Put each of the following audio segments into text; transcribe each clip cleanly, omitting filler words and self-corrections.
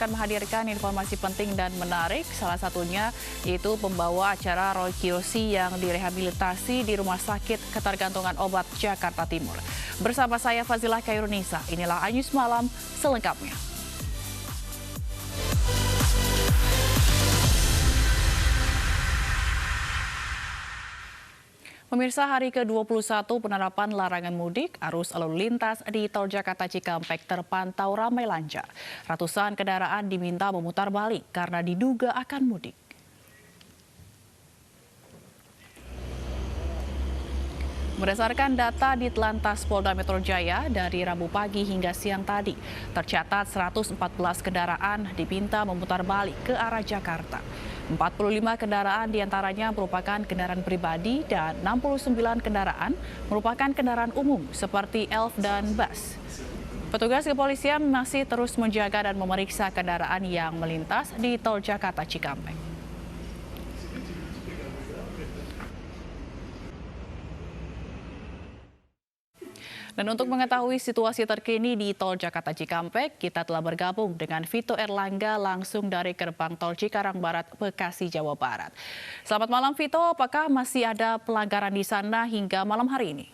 akan menghadirkan informasi penting dan menarik. Salah satunya yaitu pembawa acara Roy Kiyoshi yang direhabilitasi di Rumah Sakit Ketergantungan Obat Jakarta Timur. Bersama saya Fazilah Khairunisa, inilah Anyus Malam selengkapnya. Pemirsa, hari ke-21 penerapan larangan mudik, arus lalu lintas di Tol Jakarta Cikampek terpantau ramai lancar. Ratusan kendaraan diminta memutar balik karena diduga akan mudik. Berdasarkan data di Telantas Polda Metro Jaya, dari Rabu pagi hingga siang tadi, tercatat 114 kendaraan diminta memutar balik ke arah Jakarta. 45 kendaraan diantaranya merupakan kendaraan pribadi dan 69 kendaraan merupakan kendaraan umum seperti elf dan bus. Petugas kepolisian masih terus menjaga dan memeriksa kendaraan yang melintas di Tol Jakarta Cikampek. Dan untuk mengetahui situasi terkini di Tol Jakarta Cikampek, kita telah bergabung dengan Vito Erlangga langsung dari Gerbang Tol Cikarang Barat, Bekasi, Jawa Barat. Selamat malam Vito, apakah masih ada pelanggaran di sana hingga malam hari ini?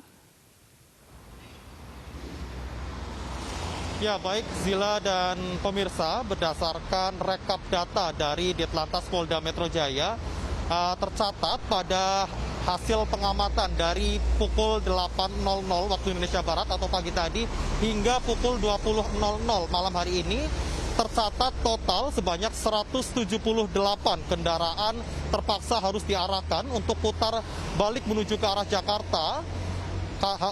Ya, baik Zila dan pemirsa, berdasarkan rekap data dari Ditlantas Polda Metro Jaya, tercatat pada hasil pengamatan dari pukul 8.00 waktu Indonesia Barat atau pagi tadi hingga pukul 20.00 malam hari ini, tercatat total sebanyak 178 kendaraan terpaksa harus diarahkan untuk putar balik menuju ke arah Jakarta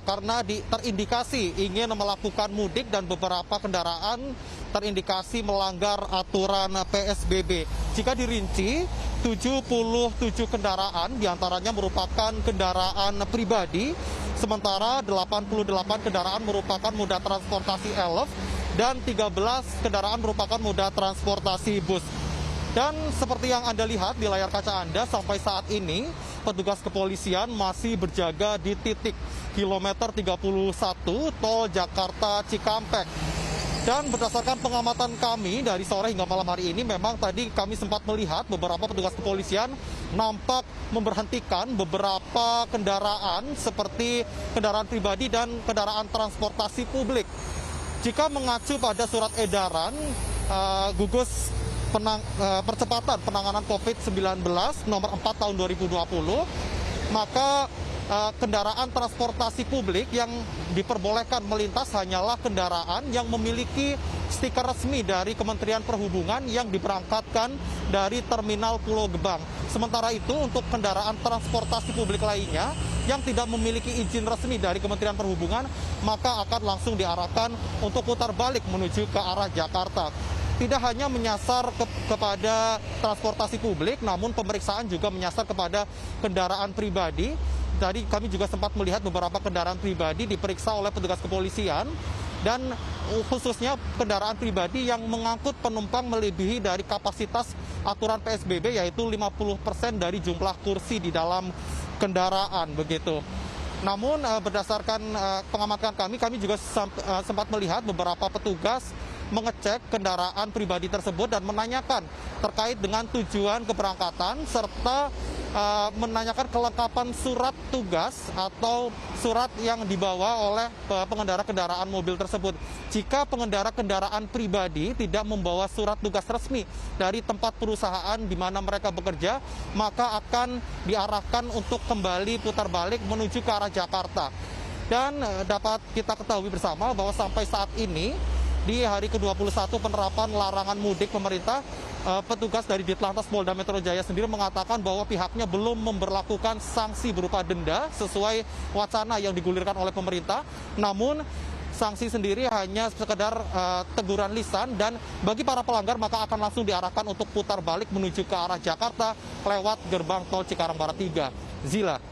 karena terindikasi ingin melakukan mudik dan beberapa kendaraan terindikasi melanggar aturan PSBB. Jika dirinci, 77 kendaraan diantaranya merupakan kendaraan pribadi, sementara 88 kendaraan merupakan moda transportasi elf dan 13 kendaraan merupakan moda transportasi bus. Dan seperti yang Anda lihat di layar kaca Anda, sampai saat ini petugas kepolisian masih berjaga di titik kilometer 31 Tol Jakarta Cikampek. Dan berdasarkan pengamatan kami dari sore hingga malam hari ini, memang tadi kami sempat melihat beberapa petugas kepolisian nampak memberhentikan beberapa kendaraan seperti kendaraan pribadi dan kendaraan transportasi publik. Jika mengacu pada surat edaran gugus percepatan penanganan COVID-19 nomor 4 tahun 2020, maka kendaraan transportasi publik yang diperbolehkan melintas hanyalah kendaraan yang memiliki stiker resmi dari Kementerian Perhubungan yang diberangkatkan dari Terminal Pulau Gebang. Sementara itu untuk kendaraan transportasi publik lainnya yang tidak memiliki izin resmi dari Kementerian Perhubungan, maka akan langsung diarahkan untuk putar balik menuju ke arah Jakarta. Tidak hanya menyasar kepada transportasi publik, namun pemeriksaan juga menyasar kepada kendaraan pribadi. Tadi kami juga sempat melihat beberapa kendaraan pribadi diperiksa oleh petugas kepolisian, dan khususnya kendaraan pribadi yang mengangkut penumpang melebihi dari kapasitas aturan PSBB, yaitu 50% dari jumlah kursi di dalam kendaraan, begitu. Namun berdasarkan pengamatan kami juga sempat melihat beberapa petugas mengecek kendaraan pribadi tersebut dan menanyakan terkait dengan tujuan keberangkatan serta menanyakan kelengkapan surat tugas atau surat yang dibawa oleh pengendara kendaraan mobil tersebut. Jika pengendara kendaraan pribadi tidak membawa surat tugas resmi dari tempat perusahaan di mana mereka bekerja, maka akan diarahkan untuk kembali putar balik menuju ke arah Jakarta. Dan dapat kita ketahui bersama bahwa sampai saat ini, di hari ke-21 penerapan larangan mudik pemerintah, petugas dari Ditlantas Polda Metro Jaya sendiri mengatakan bahwa pihaknya belum memberlakukan sanksi berupa denda sesuai wacana yang digulirkan oleh pemerintah. Namun sanksi sendiri hanya sekedar teguran lisan, dan bagi para pelanggar maka akan langsung diarahkan untuk putar balik menuju ke arah Jakarta lewat gerbang tol Cikarang Barat 3. Zila.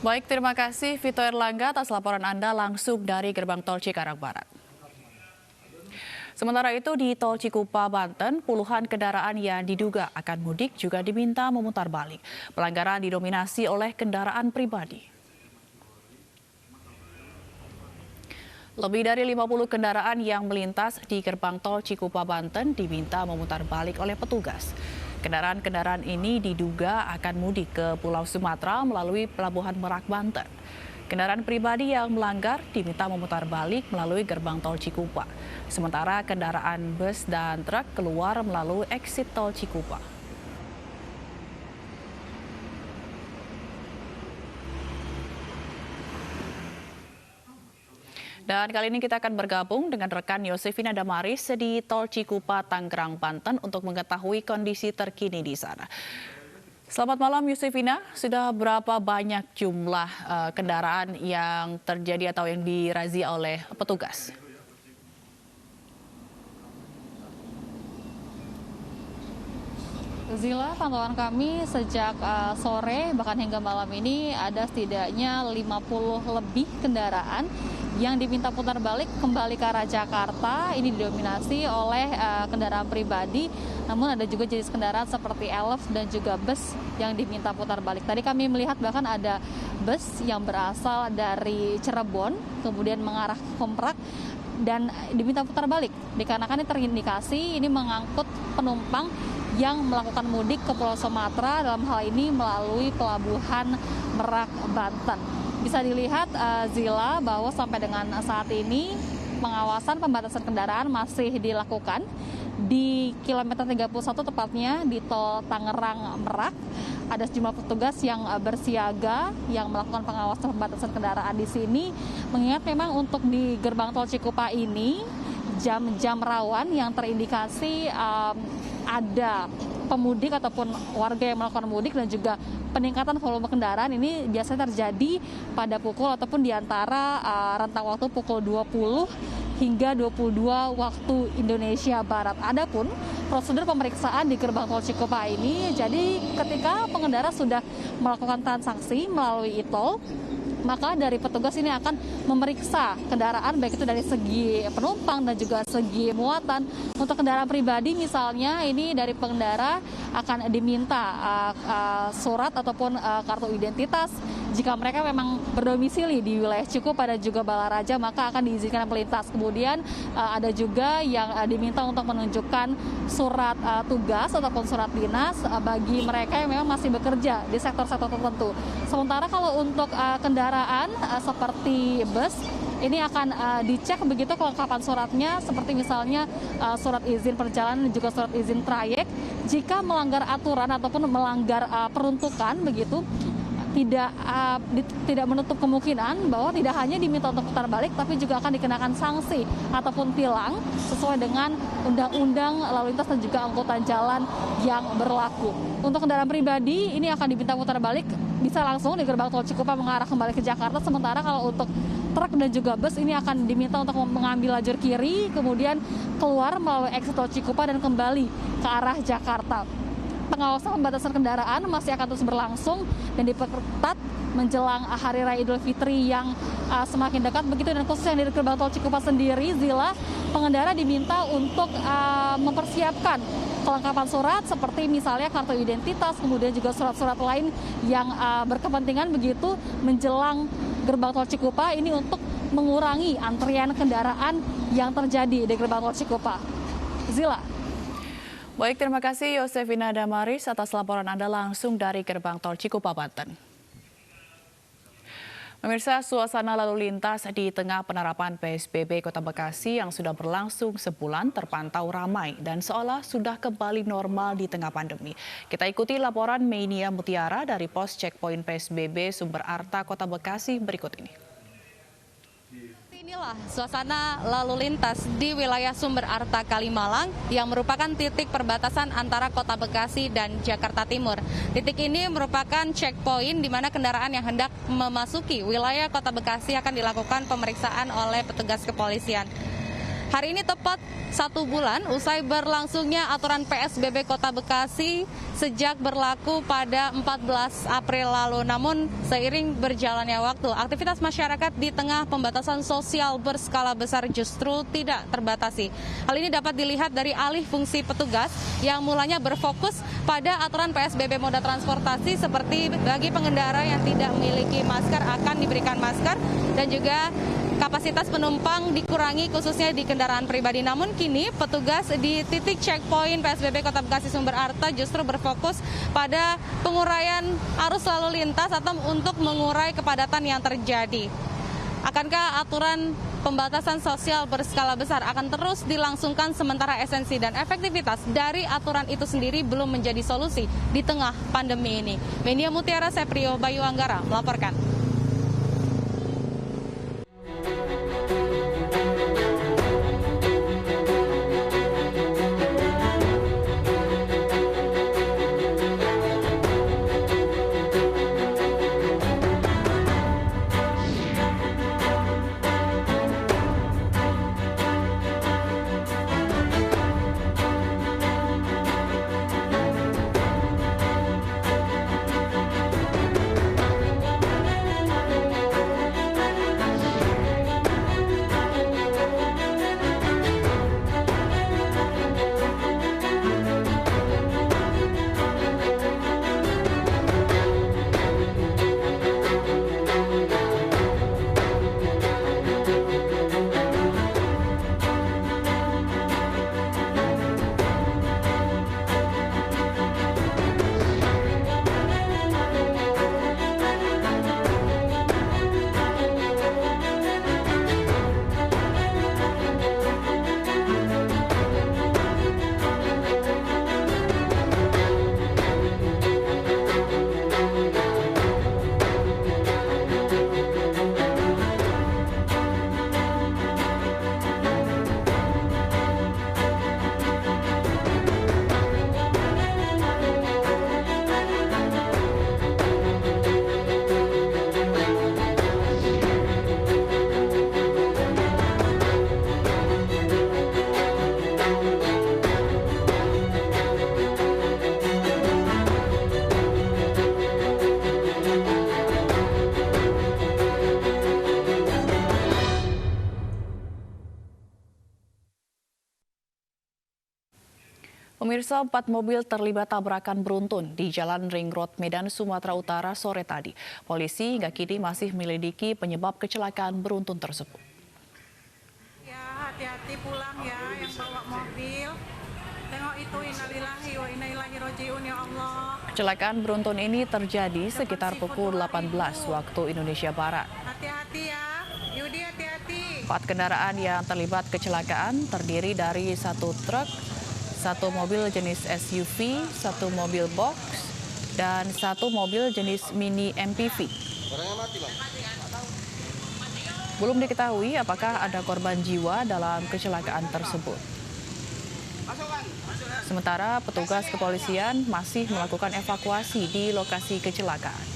Baik, terima kasih Vito Erlangga atas laporan Anda langsung dari gerbang tol Cikarang Barat. Sementara itu di Tol Cikupa, Banten, puluhan kendaraan yang diduga akan mudik juga diminta memutar balik. Pelanggaran didominasi oleh kendaraan pribadi. Lebih dari 50 kendaraan yang melintas di gerbang tol Cikupa, Banten diminta memutar balik oleh petugas. Kendaraan-kendaraan ini diduga akan mudik ke Pulau Sumatera melalui Pelabuhan Merak, Banten. Kendaraan pribadi yang melanggar diminta memutar balik melalui gerbang tol Cikupa. Sementara kendaraan bus dan truk keluar melalui exit tol Cikupa. Dan kali ini kita akan bergabung dengan rekan Yosefina Damaris di Tol Cikupa, Tangerang, Banten untuk mengetahui kondisi terkini di sana. Selamat malam Yosefina, sudah berapa banyak jumlah kendaraan yang terjadi atau yang dirazia oleh petugas? Zila, pantauan kami sejak sore bahkan hingga malam ini ada setidaknya 50 lebih kendaraan yang diminta putar balik kembali ke arah Jakarta. Ini didominasi oleh kendaraan pribadi, namun ada juga jenis kendaraan seperti Elf dan juga bus yang diminta putar balik. Tadi kami melihat bahkan ada bus yang berasal dari Cirebon kemudian mengarah ke Komplek dan diminta putar balik dikarenakan ini terindikasi ini mengangkut penumpang yang melakukan mudik ke Pulau Sumatera, dalam hal ini melalui Pelabuhan Merak, Banten. Bisa dilihat Zila bahwa sampai dengan saat ini pengawasan pembatasan kendaraan masih dilakukan di kilometer 31 tepatnya di tol Tangerang Merak. Ada sejumlah petugas yang bersiaga yang melakukan pengawasan pembatasan kendaraan di sini. Mengingat memang untuk di gerbang tol Cikupa ini jam-jam rawan yang terindikasi ada pemudik ataupun warga yang melakukan mudik dan juga peningkatan volume kendaraan ini biasanya terjadi pada pukul ataupun di antara rentang waktu pukul 20 hingga 22 waktu Indonesia Barat. Adapun prosedur pemeriksaan di gerbang tol Cikupa ini, jadi ketika pengendara sudah melakukan transaksi melalui e-tol, maka dari petugas ini akan memeriksa kendaraan baik itu dari segi penumpang dan juga segi muatan. Untuk kendaraan pribadi misalnya ini dari pengendara akan diminta surat ataupun kartu identitas. Jika mereka memang berdomisili di wilayah Cikupa dan juga Balaraja maka akan diizinkan melintas. Kemudian ada juga yang diminta untuk menunjukkan surat tugas ataupun surat dinas bagi mereka yang memang masih bekerja di sektor-sektor tertentu. Sementara kalau untuk kendaraan seperti bus ini akan dicek begitu kelengkapan suratnya seperti misalnya surat izin perjalanan dan juga surat izin trayek. Jika melanggar aturan ataupun melanggar peruntukan begitu tidak menutup kemungkinan bahwa tidak hanya diminta untuk putar balik tapi juga akan dikenakan sanksi ataupun tilang sesuai dengan undang-undang lalu lintas dan juga angkutan jalan yang berlaku. Untuk kendaraan pribadi ini akan diminta putar balik bisa langsung di gerbang tol Cikupa mengarah kembali ke Jakarta. Sementara kalau untuk truk dan juga bus ini akan diminta untuk mengambil lajur kiri kemudian keluar melalui exit tol Cikupa dan kembali ke arah Jakarta. Pengawasan pembatasan kendaraan masih akan terus berlangsung dan diperketat menjelang Hari Raya Idul Fitri yang semakin dekat begitu. Dan khusus yang di gerbang tol Cikupa sendiri, Zila, pengendara diminta untuk mempersiapkan kelengkapan surat seperti misalnya kartu identitas, kemudian juga surat-surat lain yang berkepentingan begitu menjelang gerbang tol Cikupa ini untuk mengurangi antrian kendaraan yang terjadi di gerbang tol Cikupa. Zila. Baik, terima kasih Yosefina Damaris atas laporan Anda langsung dari gerbang tol Cikupa, Banten. Pemirsa, suasana lalu lintas di tengah penerapan PSBB Kota Bekasi yang sudah berlangsung sebulan terpantau ramai dan seolah sudah kembali normal di tengah pandemi. Kita ikuti laporan Meinia Mutiara dari pos checkpoint PSBB Sumber Arta Kota Bekasi berikut ini. Inilah suasana lalu lintas di wilayah Sumber Arta Kalimalang yang merupakan titik perbatasan antara Kota Bekasi dan Jakarta Timur. Titik ini merupakan checkpoint di mana kendaraan yang hendak memasuki wilayah Kota Bekasi akan dilakukan pemeriksaan oleh petugas kepolisian. Hari ini tepat 1 bulan usai berlangsungnya aturan PSBB Kota Bekasi sejak berlaku pada 14 April lalu. Namun seiring berjalannya waktu, aktivitas masyarakat di tengah pembatasan sosial berskala besar justru tidak terbatasi. Hal ini dapat dilihat dari alih fungsi petugas yang mulanya berfokus pada aturan PSBB moda transportasi seperti bagi pengendara yang tidak memiliki masker akan diberikan masker dan juga kapasitas penumpang dikurangi khususnya di kendaraan pribadi. Namun kini petugas di titik checkpoint PSBB Kota Bekasi Sumber Arta justru berfokus pada penguraian arus lalu lintas atau untuk mengurai kepadatan yang terjadi. Akankah aturan pembatasan sosial berskala besar akan terus dilangsungkan sementara esensi dan efektivitas dari aturan itu sendiri belum menjadi solusi di tengah pandemi ini? Menia Mutiara, Seprio Bayu Anggara melaporkan. Pemirsa, 4 mobil terlibat tabrakan beruntun di Jalan Ring Road Medan, Sumatera Utara sore tadi. Polisi hingga kini masih menyelidiki penyebab kecelakaan beruntun tersebut. Ya, hati-hati pulang ya yang bawa mobil. Tengok itu, innalillahi wa inna ilaihi rajiun ya Allah. Kecelakaan beruntun ini terjadi sekitar pukul 18 waktu Indonesia Barat. Hati-hati ya, Yudi hati-hati. 4 kendaraan yang terlibat kecelakaan terdiri dari 1 truk, 1 mobil jenis SUV, 1 mobil box, dan 1 mobil jenis mini MPV. Belum diketahui apakah ada korban jiwa dalam kecelakaan tersebut. Sementara petugas kepolisian masih melakukan evakuasi di lokasi kecelakaan.